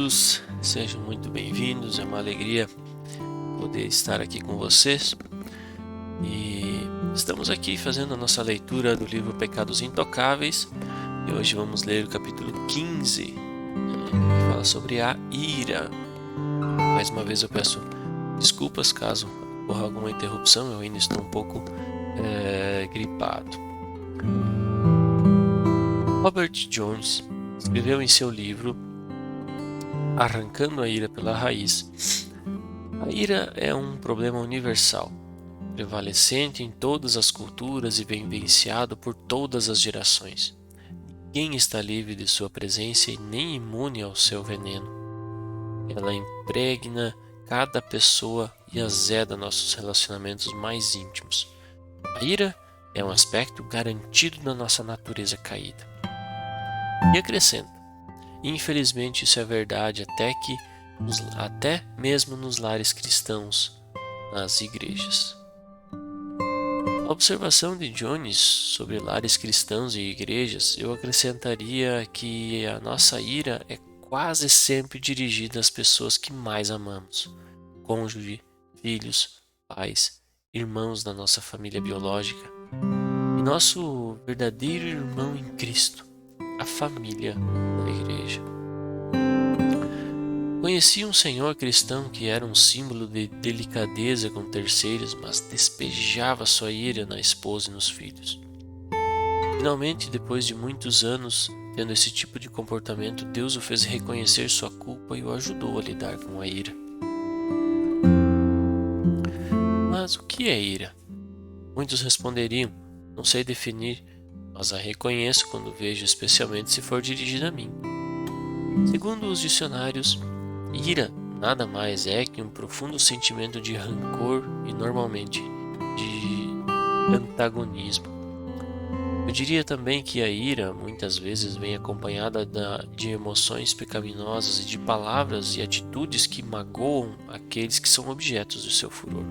queridos, sejam muito bem-vindos. É uma alegria poder estar aqui com vocês. E estamos aqui fazendo a nossa leitura do livro Pecados Intocáveis. E hoje vamos ler o capítulo 15, que fala sobre a ira. Mais uma vez eu peço desculpas caso ocorra alguma interrupção, eu ainda estou um pouco gripado. Robert Jones escreveu em seu livro Arrancando a Ira pela Raiz: a ira é um problema universal, prevalecente em todas as culturas e vivenciado por todas as gerações. Ninguém está livre de sua presença e nem imune ao seu veneno. Ela impregna cada pessoa e azeda nossos relacionamentos mais íntimos. A ira é um aspecto garantido da nossa natureza caída. E acrescenta: infelizmente isso é verdade até mesmo nos lares cristãos, nas igrejas. A observação de Jones sobre lares cristãos e igrejas, eu acrescentaria que a nossa ira é quase sempre dirigida às pessoas que mais amamos: cônjuge, filhos, pais, irmãos da nossa família biológica e nosso verdadeiro irmão em Cristo, a família da igreja. Conheci um senhor cristão que era um símbolo de delicadeza com terceiros, mas despejava sua ira na esposa e nos filhos. Finalmente, depois de muitos anos tendo esse tipo de comportamento, Deus o fez reconhecer sua culpa e o ajudou a lidar com a ira. Mas o que é ira? Muitos responderiam: não sei definir, mas a reconheço quando vejo, especialmente se for dirigida a mim. Segundo os dicionários, ira nada mais é que um profundo sentimento de rancor e normalmente de antagonismo. Eu diria também que a ira muitas vezes vem acompanhada de emoções pecaminosas e de palavras e atitudes que magoam aqueles que são objetos do seu furor.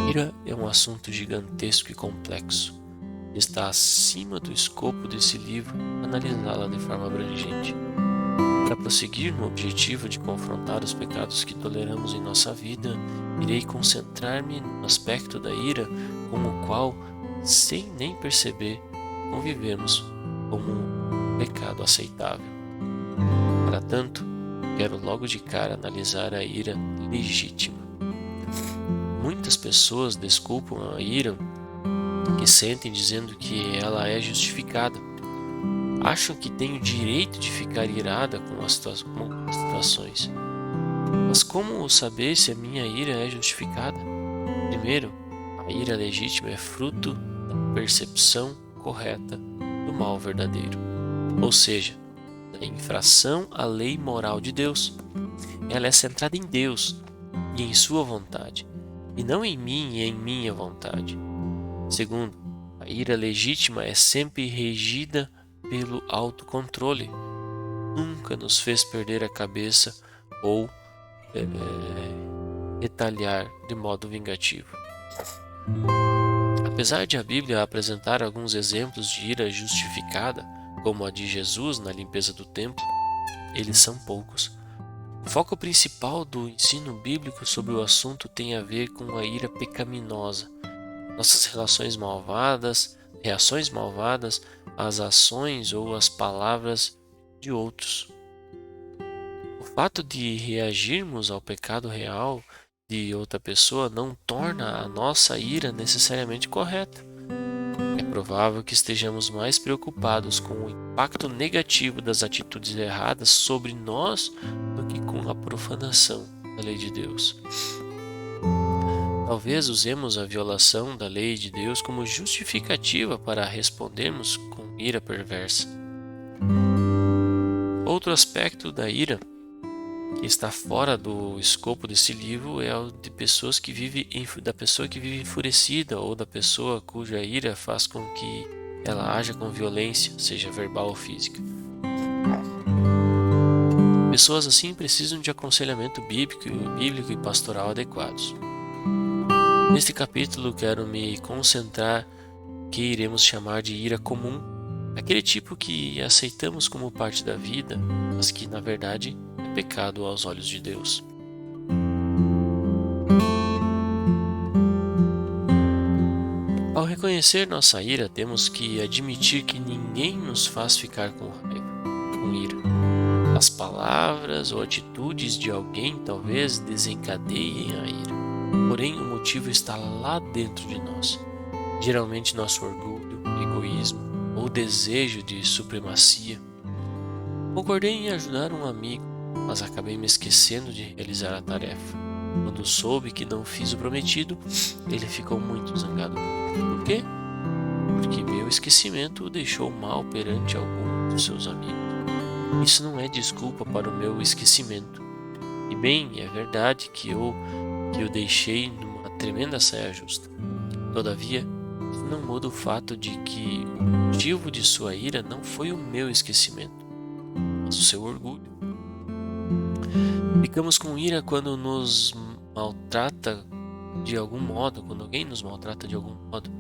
Ira é um assunto gigantesco e complexo. Está acima do escopo desse livro analisá-la de forma abrangente. Para prosseguir no objetivo de confrontar os pecados que toleramos em nossa vida, irei concentrar-me no aspecto da ira com o qual, sem nem perceber, convivemos como um pecado aceitável. Para tanto, quero logo de cara analisar a ira legítima. Muitas pessoas desculpam a ira que sentem dizendo que ela é justificada. Acham que têm o direito de ficar irada com as situações. Mas como saber se a minha ira é justificada? Primeiro, a ira legítima é fruto da percepção correta do mal verdadeiro, ou seja, da infração à lei moral de Deus. Ela é centrada em Deus e em sua vontade, e não em mim e em minha vontade. Segundo, a ira legítima é sempre regida pelo autocontrole. Nunca nos fez perder a cabeça ou retalhar de modo vingativo. Apesar de a Bíblia apresentar alguns exemplos de ira justificada, como a de Jesus na limpeza do templo, eles são poucos. O foco principal do ensino bíblico sobre o assunto tem a ver com a ira pecaminosa, nossas reações malvadas às ações ou às palavras de outros. O fato de reagirmos ao pecado real de outra pessoa não torna a nossa ira necessariamente correta. É provável que estejamos mais preocupados com o impacto negativo das atitudes erradas sobre nós do que com a profanação da lei de Deus. Talvez usemos a violação da lei de Deus como justificativa para respondermos com ira perversa. Outro aspecto da ira que está fora do escopo desse livro é o de da pessoa que vive enfurecida ou da pessoa cuja ira faz com que ela haja com violência, seja verbal ou física. Pessoas assim precisam de aconselhamento bíblico e pastoral adequados. Neste capítulo quero me concentrar no que iremos chamar de ira comum, Aquele tipo que aceitamos como parte da vida, mas que na verdade é pecado aos olhos de Deus. Ao reconhecer nossa ira, temos que admitir que ninguém nos faz ficar com raiva, com ira. As palavras ou atitudes de alguém talvez desencadeiem a ira, porém o motivo está lá dentro de nós. Geralmente nosso orgulho, egoísmo ou desejo de supremacia. Concordei em ajudar um amigo, mas acabei me esquecendo de realizar a tarefa. Quando soube que não fiz o prometido, ele ficou muito zangado comigo. Por quê? Porque meu esquecimento o deixou mal perante algum dos seus amigos. Isso não é desculpa para o meu esquecimento. E bem, é verdade que eu deixei numa tremenda saia justa. Todavia, isso não muda o fato de que o motivo de sua ira não foi o meu esquecimento, mas o seu orgulho. Ficamos com ira quando nos maltrata de algum modo, quando alguém nos maltrata de algum modo.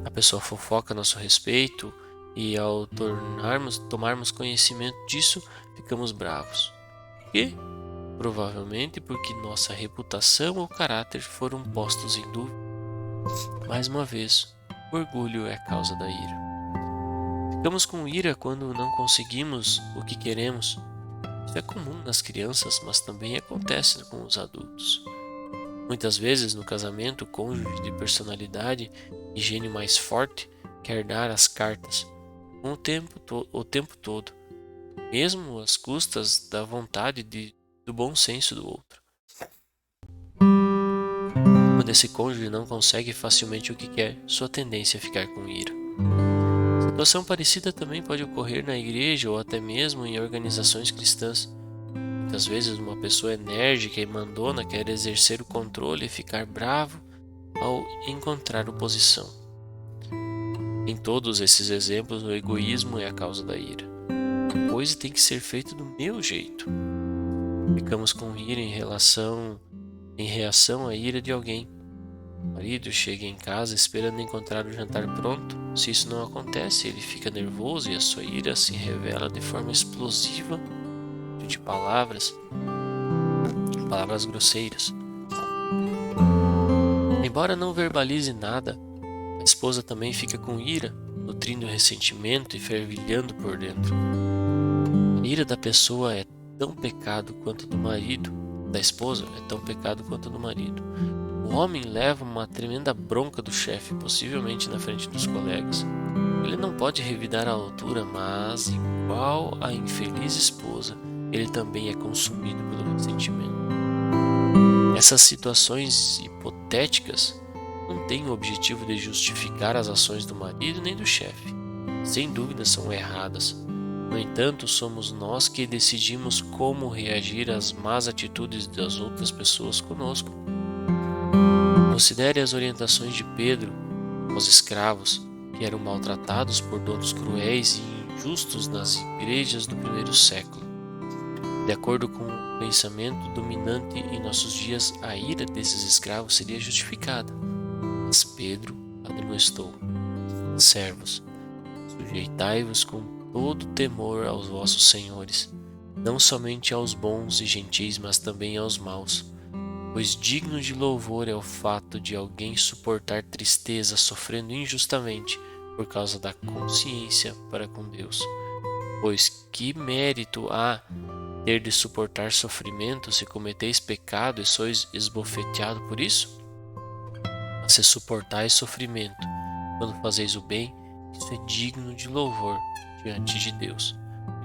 A pessoa fofoca a nosso respeito e ao tomarmos conhecimento disso, ficamos bravos. Por quê? Provavelmente porque nossa reputação ou caráter foram postos em dúvida. Mais uma vez, o orgulho é a causa da ira. Ficamos com ira quando não conseguimos o que queremos. Isso é comum nas crianças, mas também acontece com os adultos. Muitas vezes, no casamento, o cônjuge de personalidade e gênio mais forte quer dar as cartas o tempo todo, mesmo às custas da vontade do bom senso do outro. Quando esse cônjuge não consegue facilmente o que quer, sua tendência é ficar com ira. Situação parecida também pode ocorrer na igreja ou até mesmo em organizações cristãs. Muitas vezes uma pessoa enérgica e mandona quer exercer o controle e ficar bravo ao encontrar oposição. Em todos esses exemplos, o egoísmo é a causa da ira. A coisa tem que ser feita do meu jeito. Ficamos com ira em reação à ira de alguém. O marido chega em casa esperando encontrar o jantar pronto. Se isso não acontece, ele fica nervoso e a sua ira se revela de forma explosiva de palavras grosseiras. Embora não verbalize nada, a esposa também fica com ira, nutrindo ressentimento e fervilhando por dentro. A ira da pessoa é tão pecado quanto do marido, da esposa é tão pecado quanto do marido. O homem leva uma tremenda bronca do chefe, possivelmente na frente dos colegas. Ele não pode revidar a altura, mas, igual a infeliz esposa, ele também é consumido pelo ressentimento. Essas situações hipotéticas não têm o objetivo de justificar as ações do marido nem do chefe. Sem dúvida são erradas. No entanto, somos nós que decidimos como reagir às más atitudes das outras pessoas conosco. Considere as orientações de Pedro aos escravos que eram maltratados por donos cruéis e injustos nas igrejas do primeiro século. De acordo com o pensamento dominante em nossos dias, a ira desses escravos seria justificada. Mas Pedro admoestou: servos, sujeitai-vos com todo temor aos vossos senhores, não somente aos bons e gentis, mas também aos maus. Pois digno de louvor é o fato de alguém suportar tristeza sofrendo injustamente por causa da consciência para com Deus. Pois que mérito há ter de suportar sofrimento se cometeis pecado e sois esbofeteado por isso? Mas se suportais sofrimento quando fazeis o bem, isso é digno de louvor diante de Deus.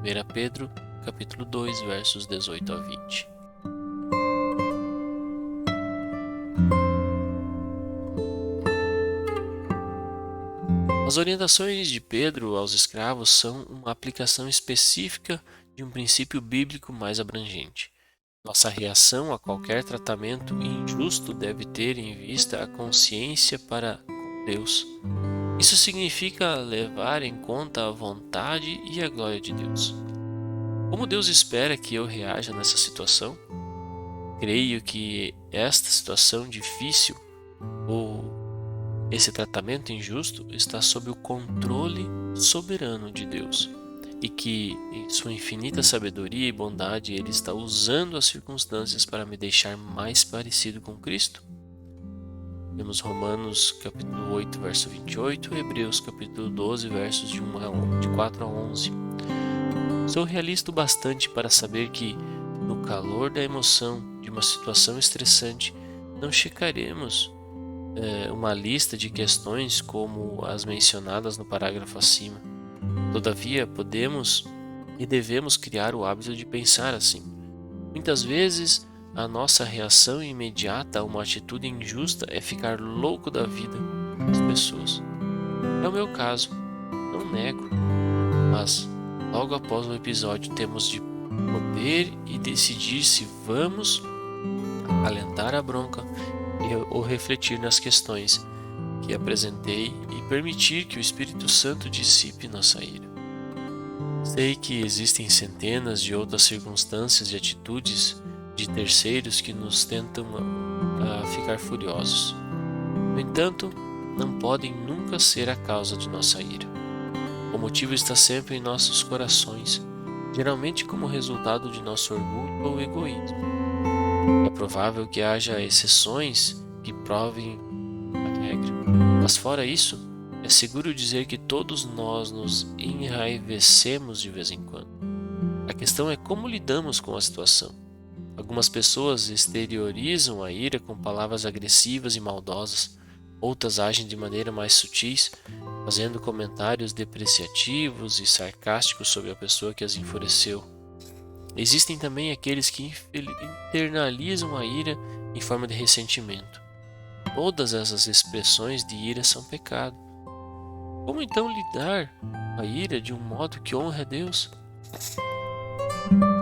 1 Pedro, capítulo 2, versos 18 a 20. As orientações de Pedro aos escravos são uma aplicação específica de um princípio bíblico mais abrangente. Nossa reação a qualquer tratamento injusto deve ter em vista a consciência para com Deus. Isso significa levar em conta a vontade e a glória de Deus. Como Deus espera que eu reaja nessa situação? Creio que esta situação difícil ou Esse tratamento injusto está sob o controle soberano de Deus e que, em sua infinita sabedoria e bondade, Ele está usando as circunstâncias para me deixar mais parecido com Cristo. Temos Romanos capítulo 8, verso 28 e Hebreus capítulo 12, versos de 4 a 11. Sou realista o bastante para saber que, no calor da emoção de uma situação estressante, não checaremos uma lista de questões como as mencionadas no parágrafo acima. Todavia, podemos e devemos criar o hábito de pensar assim. Muitas vezes, a nossa reação imediata a uma atitude injusta é ficar louco da vida das pessoas. É o meu caso, não nego, mas logo após o episódio temos de poder e decidir se vamos acalentar a bronca ou refletir nas questões que apresentei e permitir que o Espírito Santo dissipe nossa ira. Sei que existem centenas de outras circunstâncias e atitudes de terceiros que nos tentam a ficar furiosos. No entanto, não podem nunca ser a causa de nossa ira. O motivo está sempre em nossos corações, geralmente como resultado de nosso orgulho ou egoísmo. É provável que haja exceções que provem a regra, mas fora isso, é seguro dizer que todos nós nos enraivecemos de vez em quando. A questão é como lidamos com a situação. Algumas pessoas exteriorizam a ira com palavras agressivas e maldosas, outras agem de maneira mais sutis, fazendo comentários depreciativos e sarcásticos sobre a pessoa que as enfureceu. Existem também aqueles que internalizam a ira em forma de ressentimento. Todas essas expressões de ira são pecado. Como então lidar com a ira de um modo que honra a Deus?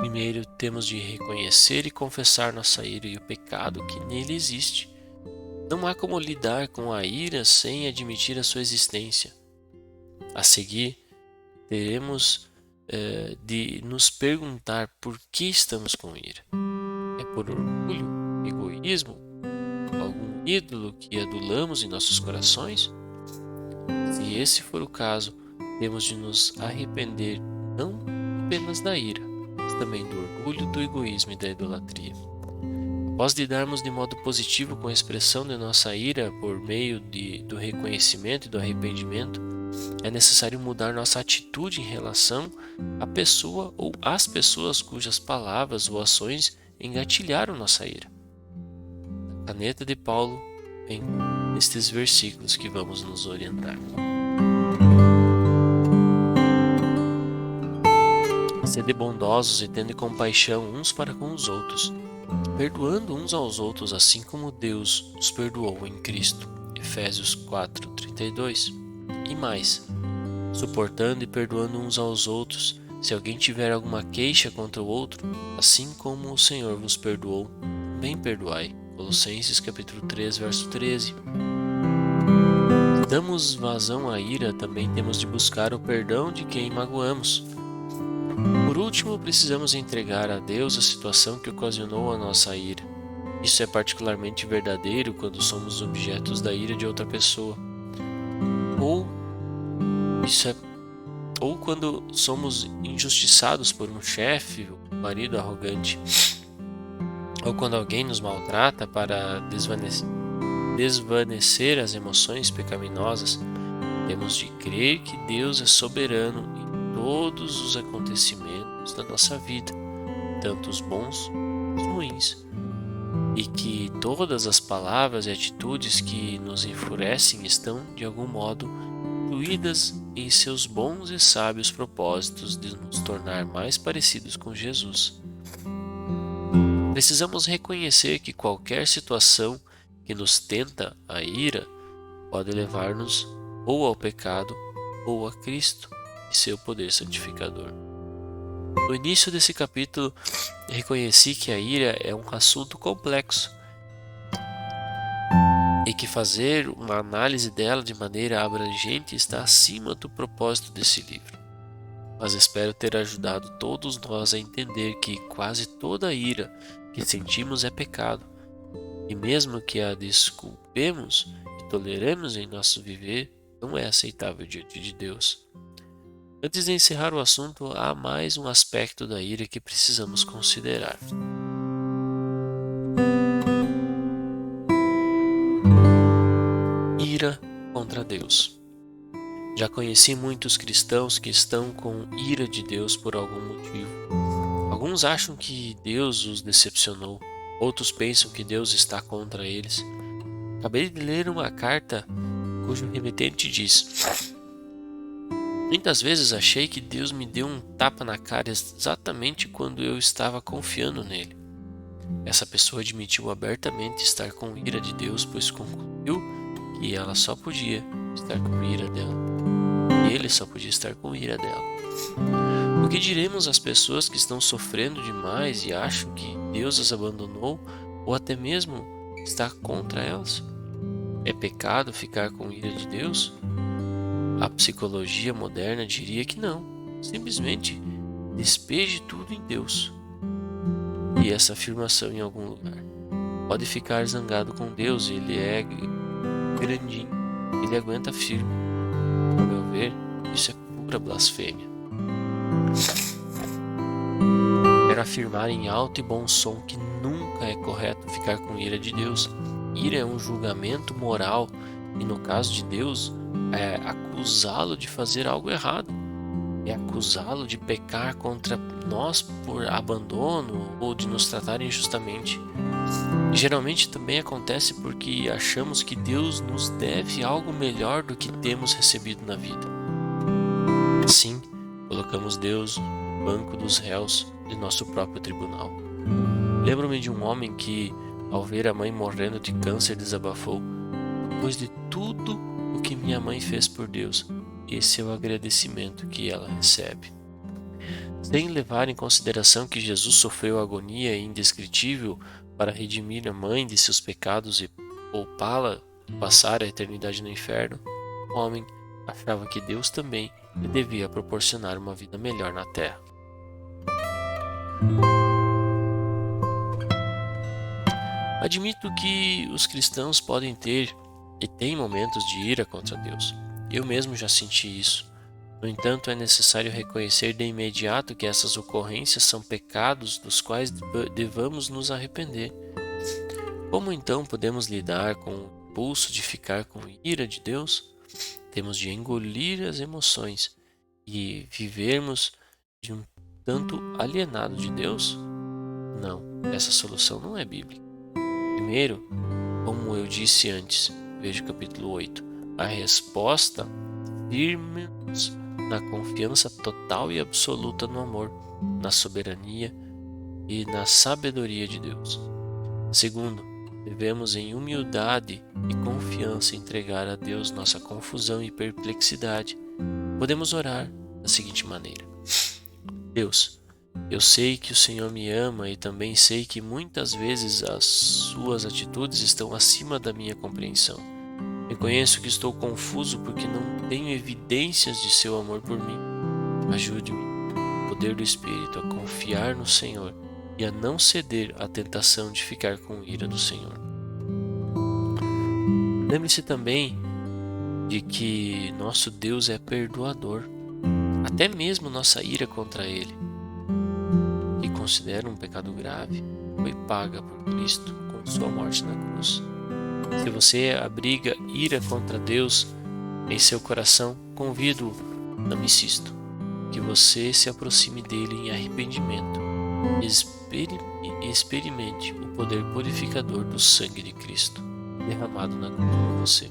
Primeiro, temos de reconhecer e confessar nossa ira e o pecado que nele existe. Não há como lidar com a ira sem admitir a sua existência. A seguir, teremos de nos perguntar por que estamos com ira. É por orgulho, egoísmo, algum ídolo que adulamos em nossos corações? Se esse for o caso, temos de nos arrepender não apenas da ira, mas também do orgulho, do egoísmo e da idolatria. Após lidarmos de modo positivo com a expressão de nossa ira por meio do reconhecimento e do arrependimento, é necessário mudar nossa atitude em relação à pessoa ou às pessoas cujas palavras ou ações engatilharam nossa ira. A caneta de Paulo vem nestes versículos que vamos nos orientar. Sede bondosos e tende compaixão uns para com os outros, perdoando uns aos outros assim como Deus nos perdoou em Cristo. Efésios 4:32. E mais, suportando e perdoando uns aos outros, se alguém tiver alguma queixa contra o outro, assim como o Senhor vos perdoou, também perdoai. Colossenses capítulo 3, verso 13. Se damos vazão à ira, também temos de buscar o perdão de quem magoamos. Por último, precisamos entregar a Deus a situação que ocasionou a nossa ira. Isso é particularmente verdadeiro quando somos objetos da ira de outra pessoa. Ou quando somos injustiçados por um chefe, um marido arrogante. Ou quando alguém nos maltrata para desvanecer as emoções pecaminosas. Temos de crer que Deus é soberano em todos os acontecimentos da nossa vida, tanto os bons quanto os ruins, e que todas as palavras e atitudes que nos enfurecem estão, de algum modo, incluídas em seus bons e sábios propósitos de nos tornar mais parecidos com Jesus. Precisamos reconhecer que qualquer situação que nos tenta a ira pode levar-nos ou ao pecado ou a Cristo e seu poder santificador. No início desse capítulo, reconheci que a ira é um assunto complexo e que fazer uma análise dela de maneira abrangente está acima do propósito desse livro. Mas espero ter ajudado todos nós a entender que quase toda a ira que sentimos é pecado, e mesmo que a desculpemos e toleramos em nosso viver não é aceitável diante de Deus. Antes de encerrar o assunto, há mais um aspecto da ira que precisamos considerar. Ira contra Deus. Já conheci muitos cristãos que estão com ira de Deus por algum motivo. Alguns acham que Deus os decepcionou, outros pensam que Deus está contra eles. Acabei de ler uma carta cujo remetente diz: muitas vezes achei que Deus me deu um tapa na cara exatamente quando eu estava confiando nele. Essa pessoa admitiu abertamente estar com ira de Deus, pois concluiu que ela só podia estar com ira dela. Ele só podia estar com ira dela. O que diremos às pessoas que estão sofrendo demais e acham que Deus as abandonou ou até mesmo está contra elas? É pecado ficar com ira de Deus? A psicologia moderna diria que não. Simplesmente despeje tudo em Deus. E essa afirmação em algum lugar. Pode ficar zangado com Deus, ele é grandinho, ele aguenta firme. Ao meu ver, isso é pura blasfêmia. Quero afirmar em alto e bom som que nunca é correto ficar com ira de Deus. Ira é um julgamento moral e no caso de Deus é acusá-lo de fazer algo errado. É acusá-lo de pecar contra nós por abandono ou de nos tratar injustamente. E geralmente também acontece porque achamos que Deus nos deve algo melhor do que temos recebido na vida. Assim, colocamos Deus no banco dos réus de nosso próprio tribunal. Lembro-me de um homem que, ao ver a mãe morrendo de câncer, desabafou: depois de tudo o que minha mãe fez por Deus, esse é o agradecimento que ela recebe. Sem levar em consideração que Jesus sofreu agonia indescritível para redimir a mãe de seus pecados e poupá-la de passar a eternidade no inferno, o homem achava que Deus também lhe devia proporcionar uma vida melhor na terra. Admito que os cristãos podem ter e têm momentos de ira contra Deus. Eu mesmo já senti isso. No entanto, é necessário reconhecer de imediato que essas ocorrências são pecados dos quais devamos nos arrepender. Como então podemos lidar com o impulso de ficar com ira de Deus? Temos de engolir as emoções e vivermos de um tanto alienado de Deus? Não, essa solução não é bíblica. Primeiro, como eu disse antes, veja o capítulo 8, a resposta firme-nos na confiança total e absoluta no amor, na soberania e na sabedoria de Deus. Segundo, devemos em humildade e confiança entregar a Deus nossa confusão e perplexidade. Podemos orar da seguinte maneira: Deus, eu sei que o Senhor me ama e também sei que muitas vezes as suas atitudes estão acima da minha compreensão. Reconheço que estou confuso porque não tenho evidências de seu amor por mim. Ajude-me, no poder do Espírito, a confiar no Senhor e a não ceder à tentação de ficar com ira do Senhor. Lembre-se também de que nosso Deus é perdoador, até mesmo nossa ira contra Ele, que considera um pecado grave, foi paga por Cristo com sua morte na cruz. Se você abriga ira contra Deus em seu coração, convido-o, não insisto, que você se aproxime dele em arrependimento e experimente o poder purificador do sangue de Cristo derramado na cruz por você.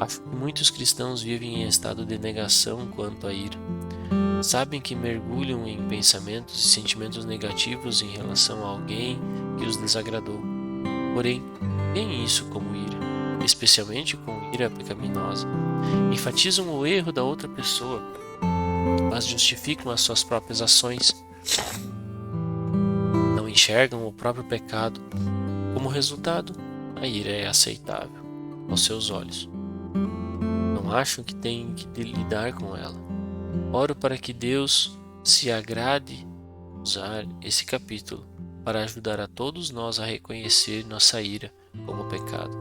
Acho que muitos cristãos vivem em estado de negação quanto à ira. Sabem que mergulham em pensamentos e sentimentos negativos em relação a alguém que os desagradou. Porém, veem isso como ira, especialmente com ira pecaminosa. Enfatizam o erro da outra pessoa, mas justificam as suas próprias ações. Não enxergam o próprio pecado. Como resultado, a ira é aceitável aos seus olhos. Não acham que têm que lidar com ela. Oro para que Deus se agrade usar esse capítulo para ajudar a todos nós a reconhecer nossa ira como pecado.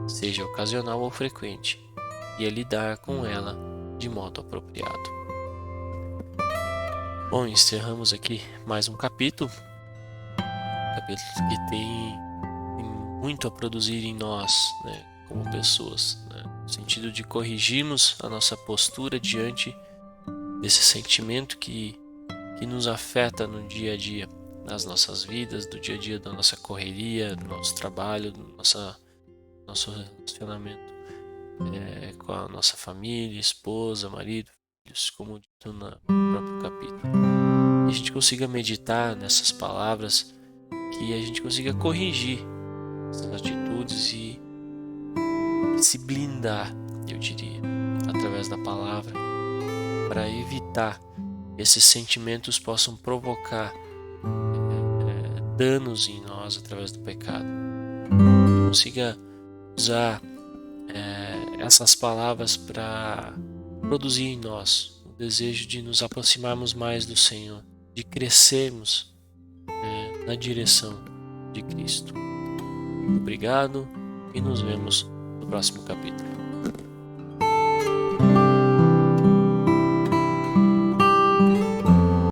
seja ocasional ou frequente, e a lidar com ela de modo apropriado. Bom, encerramos aqui mais um capítulo que tem muito a produzir em nós, né, como pessoas, né, no sentido de corrigirmos a nossa postura diante desse sentimento que nos afeta no dia a dia, nas nossas vidas, do dia a dia da nossa correria, do nosso trabalho, do nosso relacionamento com a nossa família, esposa, marido, filhos, como dito no próprio capítulo. E a gente consiga meditar nessas palavras, que a gente consiga corrigir essas atitudes e se blindar, eu diria, através da palavra, para evitar que esses sentimentos possam provocar danos em nós através do pecado. Que consiga usar essas palavras para produzir em nós o desejo de nos aproximarmos mais do Senhor, de crescermos na direção de Cristo. Obrigado e nos vemos no próximo capítulo.